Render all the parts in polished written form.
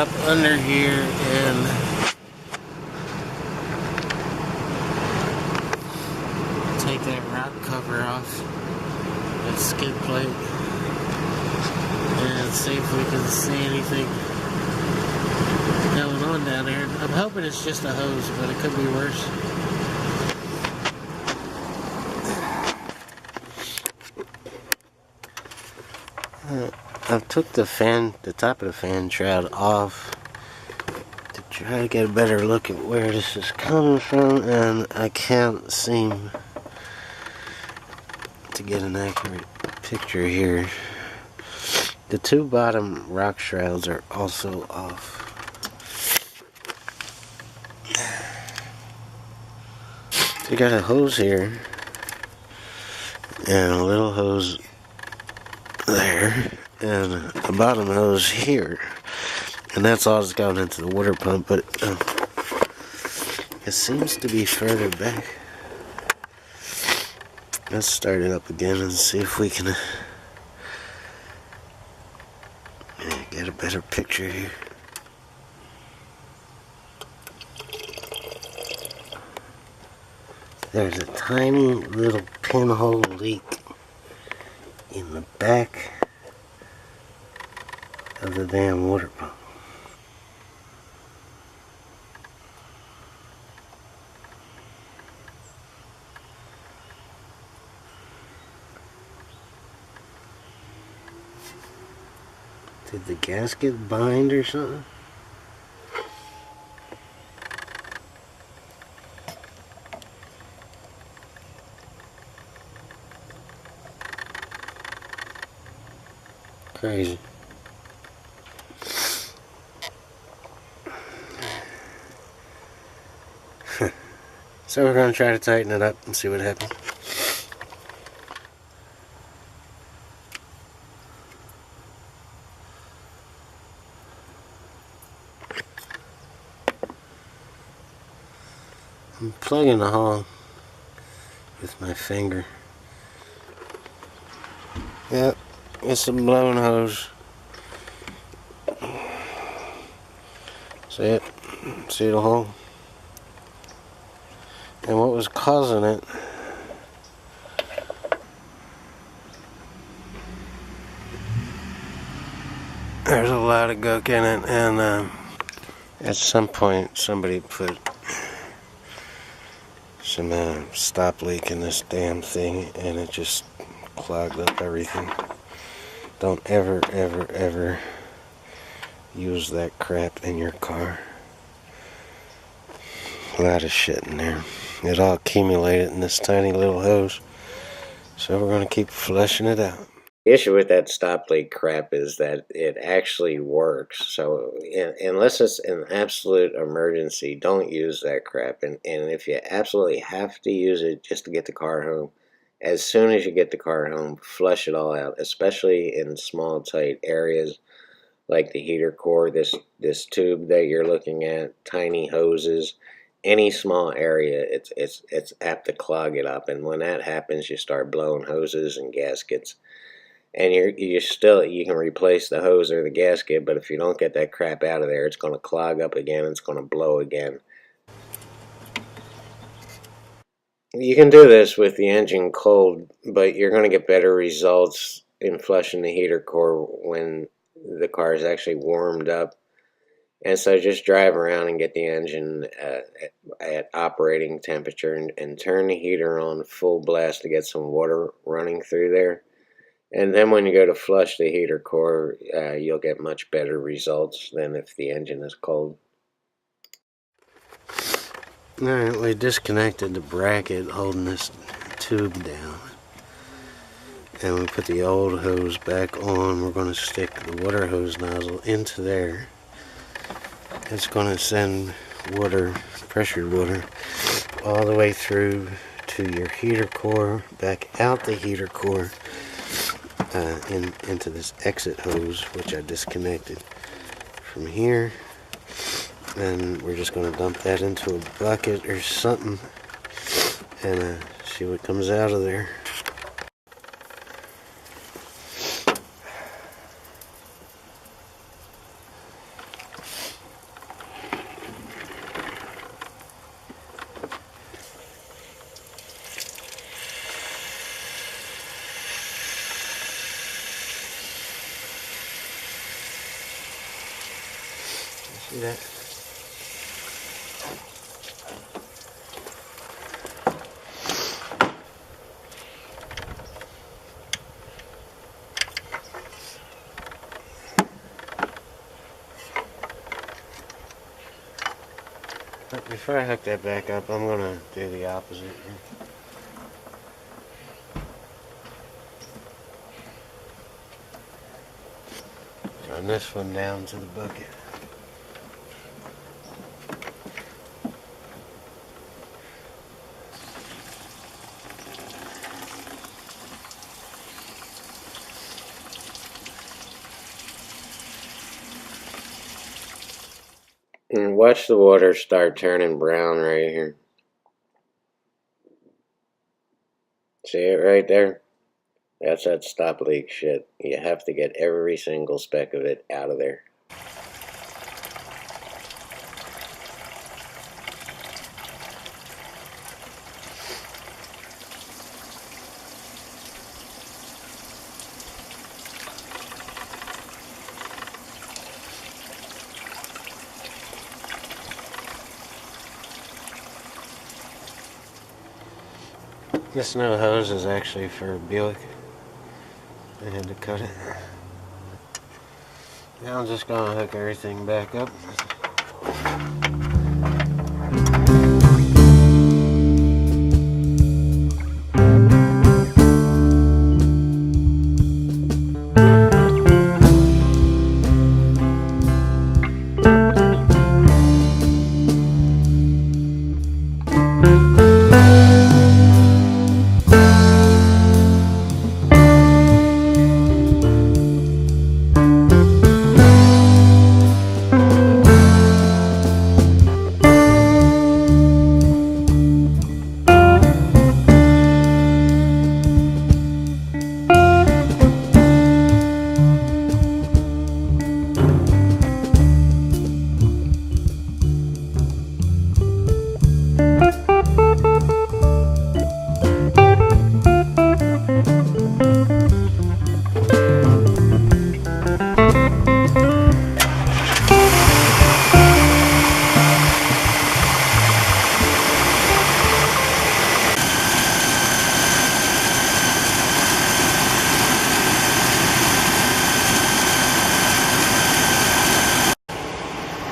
up under here and take that rock cover off, that skid plate, and see if we can see anything going on down there. I'm hoping it's just a hose, but it could be worse. I took the top of the fan shroud off to try to get a better look at where this is coming from, and I can't seem to get an accurate picture here. The two bottom rock shrouds are also off. So you got a hose here and a little hose there and a bottom hose here, and that's all that's going into the water pump, but it seems to be further back. Let's start it up again and see if we can get a better picture here. There's a tiny little pinhole leak in the back of the damn water pump. Did the gasket bind or something? Crazy. So we're going to try to tighten it up and see what happens. I'm plugging the hole with my finger. Yep, it's a blown hose. See it? See the hole? And what was causing it there's a lot of gunk in it, and at some point somebody put some stop leak in this damn thing, and it just clogged up everything. Don't ever use that crap in your car. A lot of shit in there. It all accumulated in this tiny little hose, so we're going to keep flushing it out. The issue with that stop leak crap is that it actually works. So unless it's an absolute emergency, don't use that crap. And if you absolutely have to use it just to get the car home, as soon as you get the car home, flush it all out, especially in small, tight areas like the heater core, this tube that you're looking at, tiny hoses. Any small area, it's apt to clog it up, and when that happens, you start blowing hoses and gaskets. And you can replace the hose or the gasket, but if you don't get that crap out of there, it's going to clog up again. It's going to blow again. You can do this with the engine cold, but you're going to get better results in flushing the heater core when the car is actually warmed up. And so just drive around and get the engine at operating temperature, and turn the heater on full blast to get some water running through there. And then when you go to flush the heater core, you'll get much better results than if the engine is cold. Alright, we disconnected the bracket holding this tube down. And we put the old hose back on. We're going to stick the water hose nozzle into there. It's going to send water, pressured water, all the way through to your heater core, back out the heater core, into this exit hose, which I disconnected from here. And we're just going to dump that into a bucket or something and see what comes out of there. See that? But before I hook that back up, I'm going to do the opposite here. Run this one down to the bucket. And watch the water start turning brown right here. See it right there? That's that stop leak shit. You have to get every single speck of it out of there. This new hose is actually for Buick. I had to cut it. Now I'm just going to hook everything back up.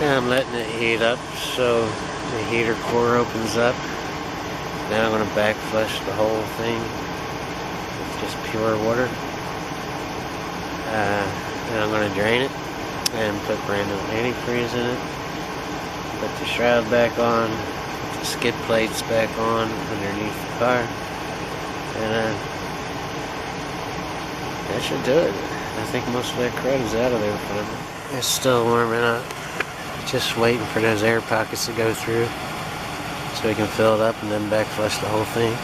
I'm letting it heat up so the heater core opens up. Now I'm going to back flush the whole thing with just pure water. Then I'm going to drain it and put brand new antifreeze in it. Put the shroud back on, put the skid plates back on underneath the car. And that should do it. I think most of that crud is out of there for me. It's still warming up. Just waiting for those air pockets to go through so we can fill it up and then back flush the whole thing.